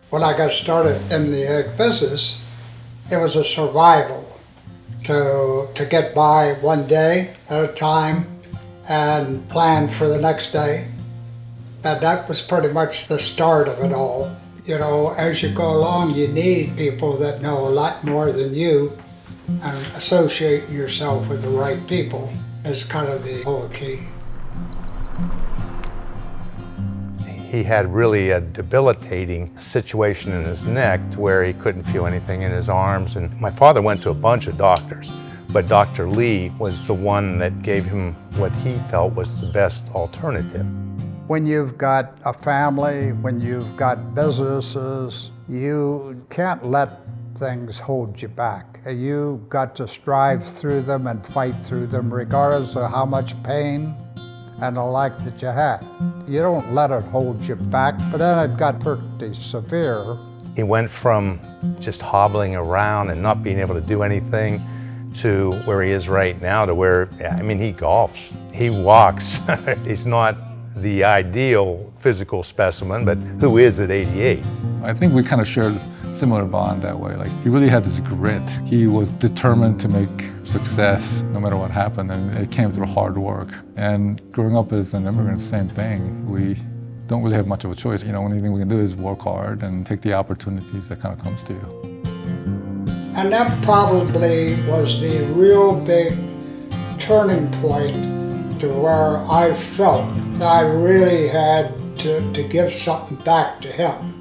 When I got started in the egg business, it was a survival to get by one day at a time and plan for the next day. And that was pretty much the start of it all. You know, as you go along, you need people that know a lot more than you, and associating yourself with the right people is kind of the whole key. He had really a debilitating situation in his neck to where he couldn't feel anything in his arms. And my father went to a bunch of doctors, but Dr. Lee was the one that gave him what he felt was the best alternative. When you've got a family, when you've got businesses, you can't let things hold you back. You've got to strive through them and fight through them regardless of how much pain and the like that you had. You don't let it hold you back, but then it got pretty severe. He went from just hobbling around and not being able to do anything to where he is right now, to where, I mean, he golfs, he walks. He's not the ideal physical specimen, but who is at 88? I think we kind of shared a similar bond that way. Like, he really had this grit. He was determined to make success no matter what happened, and it came through hard work. And growing up as an immigrant, same thing. We don't really have much of a choice. You know, only thing we can do is work hard and take the opportunities that kind of comes to you. And that probably was the real big turning point to where I felt that I really had to give something back to him.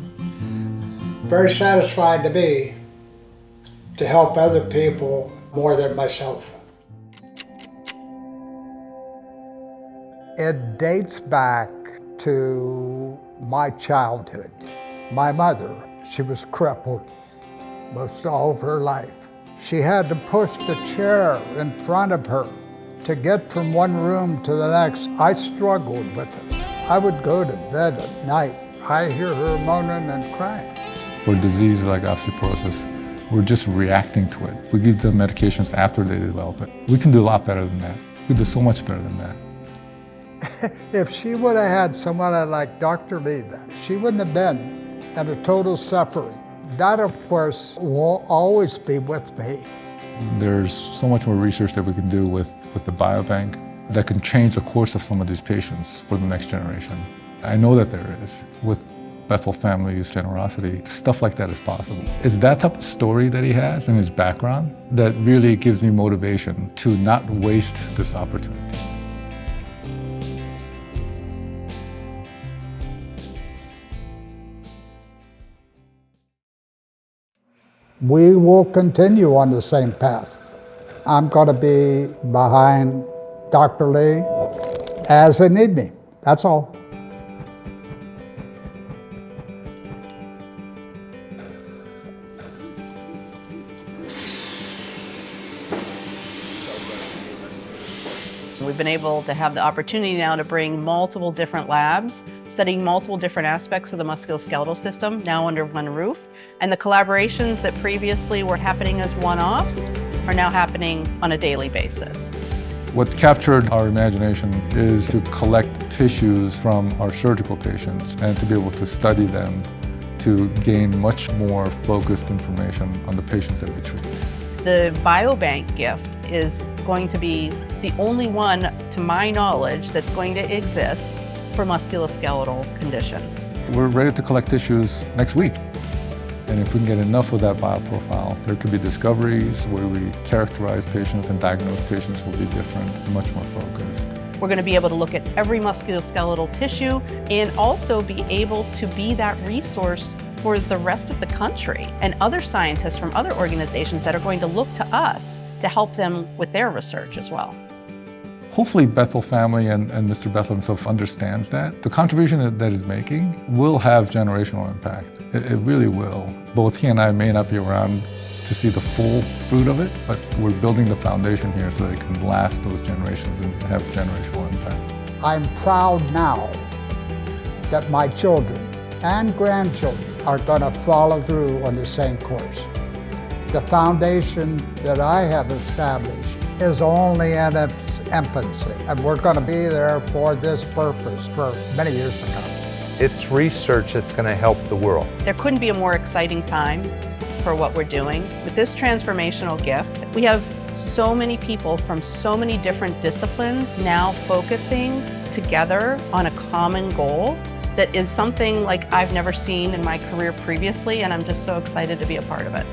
Very satisfied to be to help other people more than myself. It dates back to my childhood. My mother, she was crippled most all of her life. She had to push the chair in front of her to get from one room to the next. I struggled with it. I would go to bed at night. I hear her moaning and crying. For a disease like osteoporosis, we're just reacting to it. We give them medications after they develop it. We can do a lot better than that. We do so much better than that. If she would have had someone like Dr. Lee then, she wouldn't have been in a total suffering. That, of course, will always be with me. There's so much more research that we can do with the biobank that can change the course of some of these patients for the next generation. I know that there is. With Bethel family's generosity, stuff like that is possible. It's that type of story that he has in his background that really gives me motivation to not waste this opportunity. We will continue on the same path. I'm going to be behind Dr. Lee as they need me. That's all. We've been able to have the opportunity now to bring multiple different labs, studying multiple different aspects of the musculoskeletal system, now under one roof. And the collaborations that previously were happening as one-offs are now happening on a daily basis. What captured our imagination is to collect tissues from our surgical patients and to be able to study them to gain much more focused information on the patients that we treat. The biobank gift is going to be the only one, to my knowledge, that's going to exist for musculoskeletal conditions. We're ready to collect tissues next week. And if we can get enough of that bioprofile, there could be discoveries where we characterize patients and diagnose patients will be different and much more focused. We're going to be able to look at every musculoskeletal tissue and also be able to be that resource for the rest of the country and other scientists from other organizations that are going to look to us to help them with their research as well. Hopefully Bethel family and Mr. Bethel himself understands that. The contribution that he's making will have generational impact. It really will. Both he and I may not be around to see the full fruit of it, but we're building the foundation here so that it can last those generations and have generational impact. I'm proud now that my children and grandchildren are going to follow through on the same course. The foundation that I have established is only in its infancy, and we're going to be there for this purpose for many years to come. It's research that's going to help the world. There couldn't be a more exciting time for what we're doing. With this transformational gift, we have so many people from so many different disciplines now focusing together on a common goal that is something like I've never seen in my career previously, and I'm just so excited to be a part of it.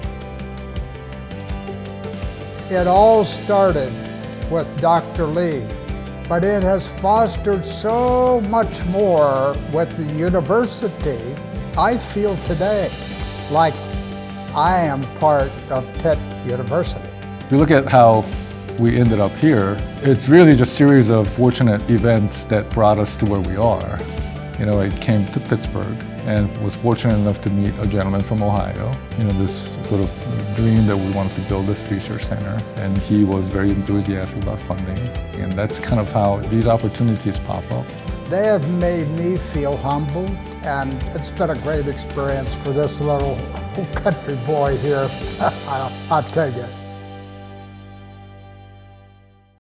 It all started with Dr. Lee, but it has fostered so much more with the university. I feel today like I am part of Pitt University. If you look at how we ended up here, it's really just a series of fortunate events that brought us to where we are. You know, I came to Pittsburgh and was fortunate enough to meet a gentleman from Ohio. You know, this sort of dream that we wanted to build this research center, and he was very enthusiastic about funding. And that's kind of how these opportunities pop up. They have made me feel humbled, and it's been a great experience for this little country boy here. I'll tell you.